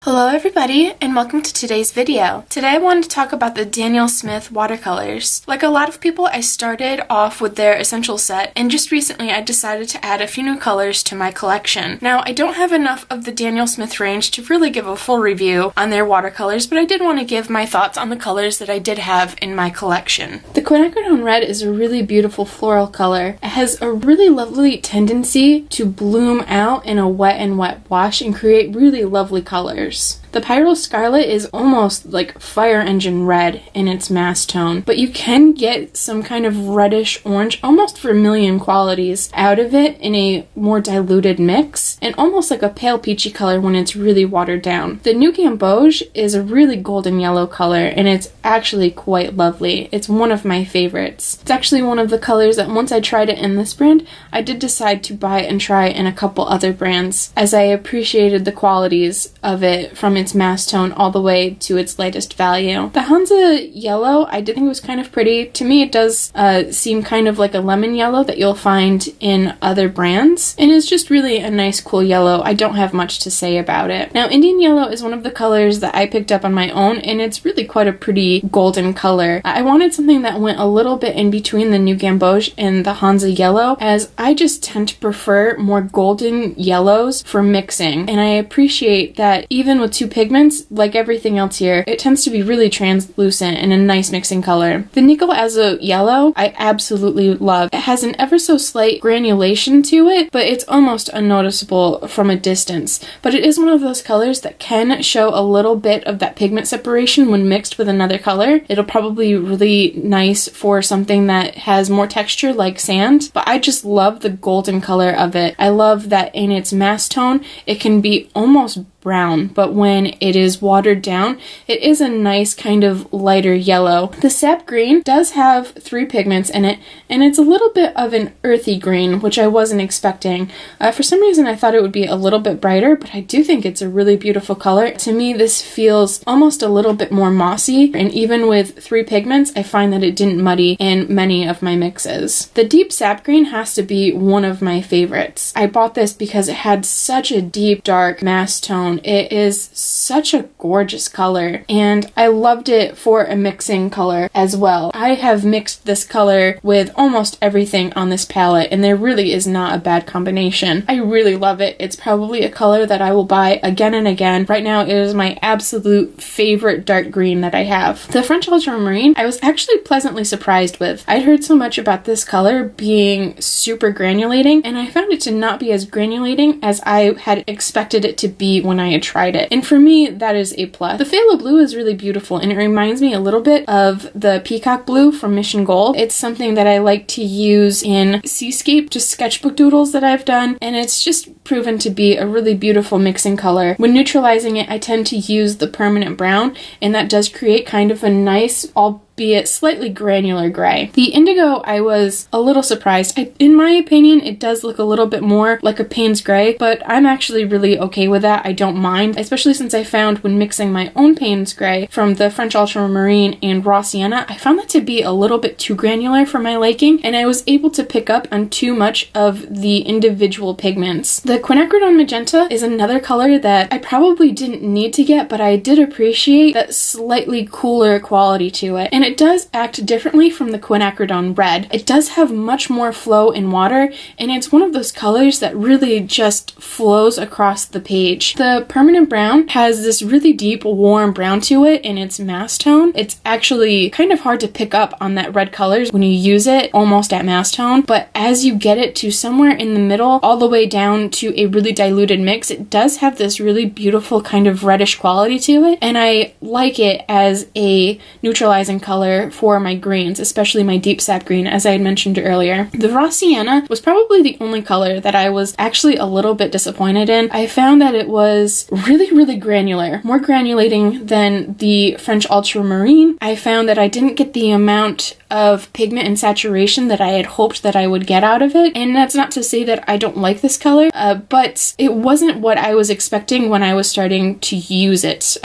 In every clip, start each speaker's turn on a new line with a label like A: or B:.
A: Hello everybody, and welcome to today's video. Today I wanted to talk about the Daniel Smith watercolors. Like a lot of people, I started off with their essential set, and just recently I decided to add a few new colors to my collection. Now, I don't have enough of the Daniel Smith range to really give a full review on their watercolors, but I did want to give my thoughts on the colors that I did have in my collection. The quinacridone red is a really beautiful floral color. It has a really lovely tendency to bloom out in a wet and wet wash and create really lovely colors. The Pyrrole Scarlet is almost like fire engine red in its mass tone, but you can get some kind of reddish orange, almost vermilion qualities out of it in a more diluted mix, and almost like a pale peachy color when it's really watered down. The New Gamboge is a really golden yellow color, and it's actually quite lovely. It's one of my favorites. It's actually one of the colors that once I tried it in this brand, I did decide to buy and try in a couple other brands, as I appreciated the qualities of it from its mass tone all the way to its lightest value. The Hansa yellow I did think was kind of pretty. To me it does seem kind of like a lemon yellow that you'll find in other brands, and it's just really a nice cool yellow. I don't have much to say about it. Now, Indian yellow is one of the colors that I picked up on my own, and it's really quite a pretty golden color. I wanted something that went a little bit in between the New Gamboge and the Hansa yellow, as I just tend to prefer more golden yellows for mixing, and I appreciate that even with two pigments, like everything else here, it tends to be really translucent and a nice mixing color. The Nickel Azo yellow I absolutely love. It has an ever so slight granulation to it, but it's almost unnoticeable from a distance. But it is one of those colors that can show a little bit of that pigment separation when mixed with another color. It'll probably be really nice for something that has more texture like sand, but I just love the golden color of it. I love that in its mass tone, it can be almost brown, but when it is watered down, it is a nice kind of lighter yellow. The sap green does have 3 pigments in it, and it's a little bit of an earthy green, which I wasn't expecting. For some reason I thought it would be a little bit brighter, but I do think it's a really beautiful color. To me, this feels almost a little bit more mossy, and even with 3 pigments, I find that it didn't muddy in many of my mixes. The deep sap green has to be one of my favorites. I bought this because it had such a deep, dark mass tone. It is such a gorgeous color, and I loved it for a mixing color as well. I have mixed this color with almost everything on this palette, and there really is not a bad combination. I really love it. It's probably a color that I will buy again and again. Right now, it is my absolute favorite dark green that I have. The French Ultramarine, I was actually pleasantly surprised with. I'd heard so much about this color being super granulating, and I found it to not be as granulating as I had expected it to be when I had tried it. And for me, that is a plus. The phthalo blue is really beautiful, and it reminds me a little bit of the peacock blue from Mission Gold. It's something that I like to use in seascape, just sketchbook doodles that I've done, and it's just proven to be a really beautiful mixing color. When neutralizing it, I tend to use the permanent brown, and that does create kind of a nice, albeit slightly granular gray. The indigo, I was a little surprised. In my opinion, it does look a little bit more like a Payne's gray, but I'm actually really okay with that. I don't mind, especially since I found when mixing my own Payne's gray from the French Ultramarine and Raw Sienna, I found that to be a little bit too granular for my liking, and I was able to pick up on too much of the individual pigments. The quinacridone magenta is another color that I probably didn't need to get, but I did appreciate that slightly cooler quality to it. And it does act differently from the quinacridone red. It does have much more flow in water, and it's one of those colors that really just flows across the page. The permanent brown has this really deep, warm brown to it in its mass tone. It's actually kind of hard to pick up on that red colors when you use it almost at mass tone, but as you get it to somewhere in the middle, all the way down to a really diluted mix, it does have this really beautiful kind of reddish quality to it, and I like it as a neutralizing color for my greens, especially my deep sap green, as I had mentioned earlier. The Raw Sienna was probably the only color that I was actually a little bit disappointed in. I found that it was really, really granular, more granulating than the French Ultramarine. I found that I didn't get the amount of pigment and saturation that I had hoped that I would get out of it, and that's not to say that I don't like this color, but it wasn't what I was expecting when I was starting to use it.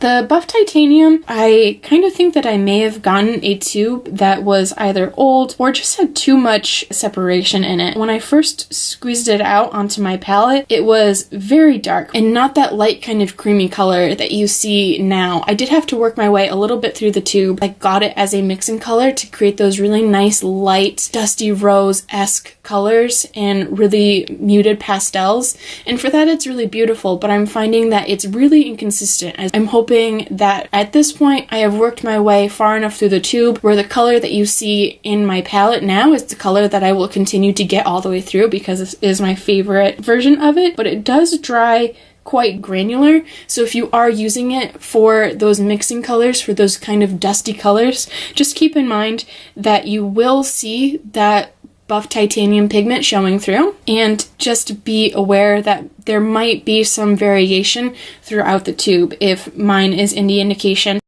A: The buff titanium, I kind of think that I may have gotten a tube that was either old or just had too much separation in it. When I first squeezed it out onto my palette, it was very dark and not that light kind of creamy color that you see now. I did have to work my way a little bit through the tube. I got it as a mixing color to create those really nice light dusty rose-esque colors and really muted pastels, and for that it's really beautiful, but I'm finding that it's really inconsistent. I'm hoping that at this point I have worked my way far enough through the tube where the color that you see in my palette now is the color that I will continue to get all the way through because this is my favorite version of it, but it does dry quite granular, so if you are using it for those mixing colors, for those kind of dusty colors, just keep in mind that you will see that buff titanium pigment showing through, and just be aware that there might be some variation throughout the tube if mine is any indication.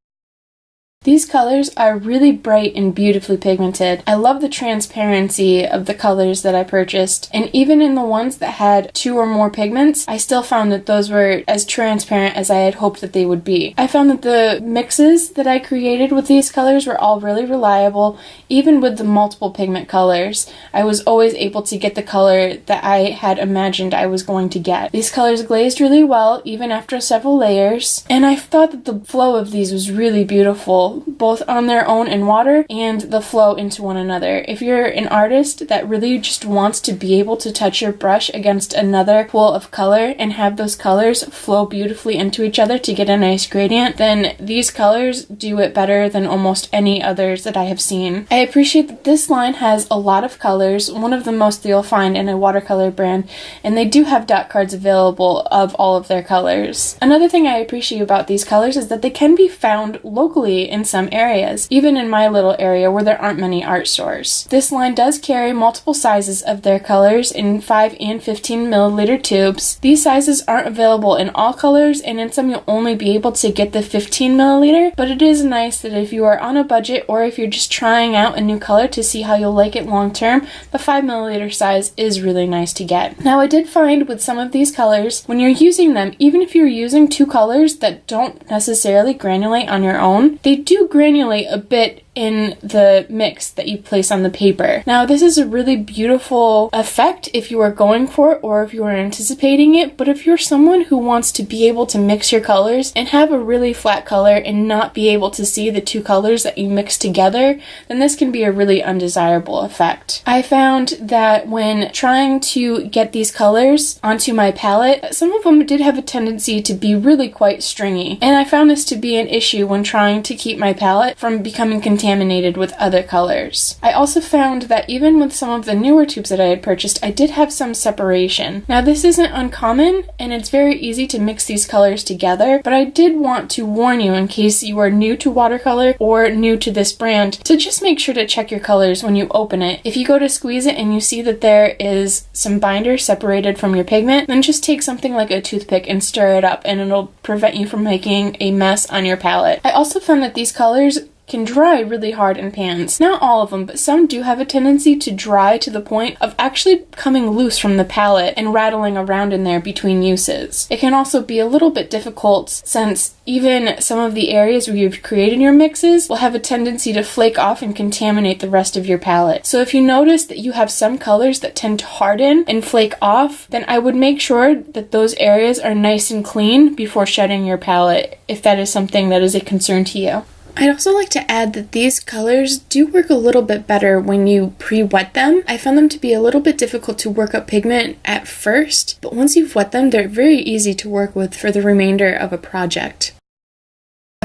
A: These colors are really bright and beautifully pigmented. I love the transparency of the colors that I purchased, and even in the ones that had 2 or more pigments, I still found that those were as transparent as I had hoped that they would be. I found that the mixes that I created with these colors were all really reliable. Even with the multiple pigment colors, I was always able to get the color that I had imagined I was going to get. These colors glazed really well, even after several layers, and I thought that the flow of these was really beautiful, both on their own in water and the flow into one another. If you're an artist that really just wants to be able to touch your brush against another pool of color and have those colors flow beautifully into each other to get a nice gradient, then these colors do it better than almost any others that I have seen. I appreciate that this line has a lot of colors, one of the most that you'll find in a watercolor brand, and they do have dot cards available of all of their colors. Another thing I appreciate about these colors is that they can be found locally in some areas, even in my little area where there aren't many art stores. This line does carry multiple sizes of their colors in 5 and 15 milliliter tubes. These sizes aren't available in all colors, and in some you'll only be able to get the 15 milliliter, but it is nice that if you are on a budget or if you're just trying out a new color to see how you'll like it long term, the 5 milliliter size is really nice to get. Now, I did find with some of these colors, when you're using them, even if you're using 2 colors that don't necessarily granulate on your own, they do granulate a bit in the mix that you place on the paper. Now, this is a really beautiful effect if you are going for it or if you are anticipating it, but if you're someone who wants to be able to mix your colors and have a really flat color and not be able to see the 2 colors that you mix together, then this can be a really undesirable effect. I found that when trying to get these colors onto my palette, some of them did have a tendency to be really quite stringy, and I found this to be an issue when trying to keep my palette from becoming contaminated with other colors. I also found that even with some of the newer tubes that I had purchased, I did have some separation. Now, this isn't uncommon, and it's very easy to mix these colors together, but I did want to warn you in case you are new to watercolor or new to this brand to just make sure to check your colors when you open it. If you go to squeeze it and you see that there is some binder separated from your pigment, then just take something like a toothpick and stir it up, and it'll prevent you from making a mess on your palette. I also found that these colors can dry really hard in pans. Not all of them, but some do have a tendency to dry to the point of actually coming loose from the palette and rattling around in there between uses. It can also be a little bit difficult since even some of the areas where you've created your mixes will have a tendency to flake off and contaminate the rest of your palette. So if you notice that you have some colors that tend to harden and flake off, then I would make sure that those areas are nice and clean before shedding your palette, if that is something that is a concern to you. I'd also like to add that these colors do work a little bit better when you pre-wet them. I found them to be a little bit difficult to work up pigment at first, but once you've wet them, they're very easy to work with for the remainder of a project.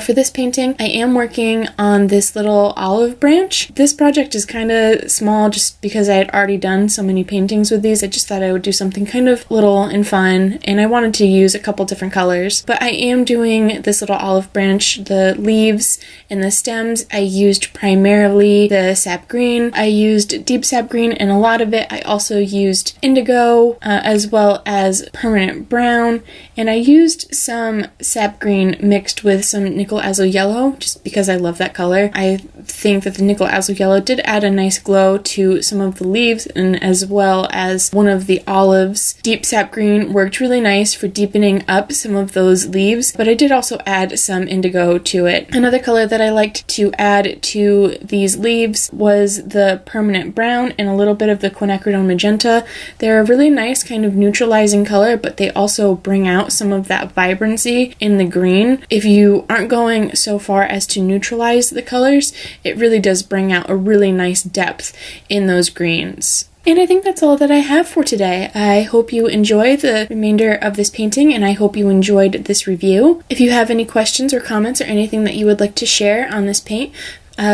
A: For this painting, I am working on this little olive branch. This project is kind of small just because I had already done so many paintings with these. I just thought I would do something kind of little and fun, and I wanted to use a couple different colors. But I am doing this little olive branch. The leaves and the stems, I used primarily the sap green. I used deep sap green, and a lot of it I also used indigo as well as permanent brown, and I used some sap green mixed with some nickel azo yellow just because I love that color. I think that the nickel azo yellow did add a nice glow to some of the leaves, and as well as one of the olives. Deep sap green worked really nice for deepening up some of those leaves, but I did also add some indigo to it. Another color that I liked to add to these leaves was the permanent brown and a little bit of the quinacridone magenta. They're a really nice kind of neutralizing color, but they also bring out some of that vibrancy in the green. If you aren't going so far as to neutralize the colors, it really does bring out a really nice depth in those greens. And I think that's all that I have for today. I hope you enjoy the remainder of this painting, and I hope you enjoyed this review. If you have any questions or comments or anything that you would like to share on this paint,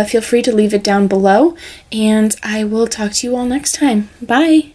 A: feel free to leave it down below, and I will talk to you all next time. Bye!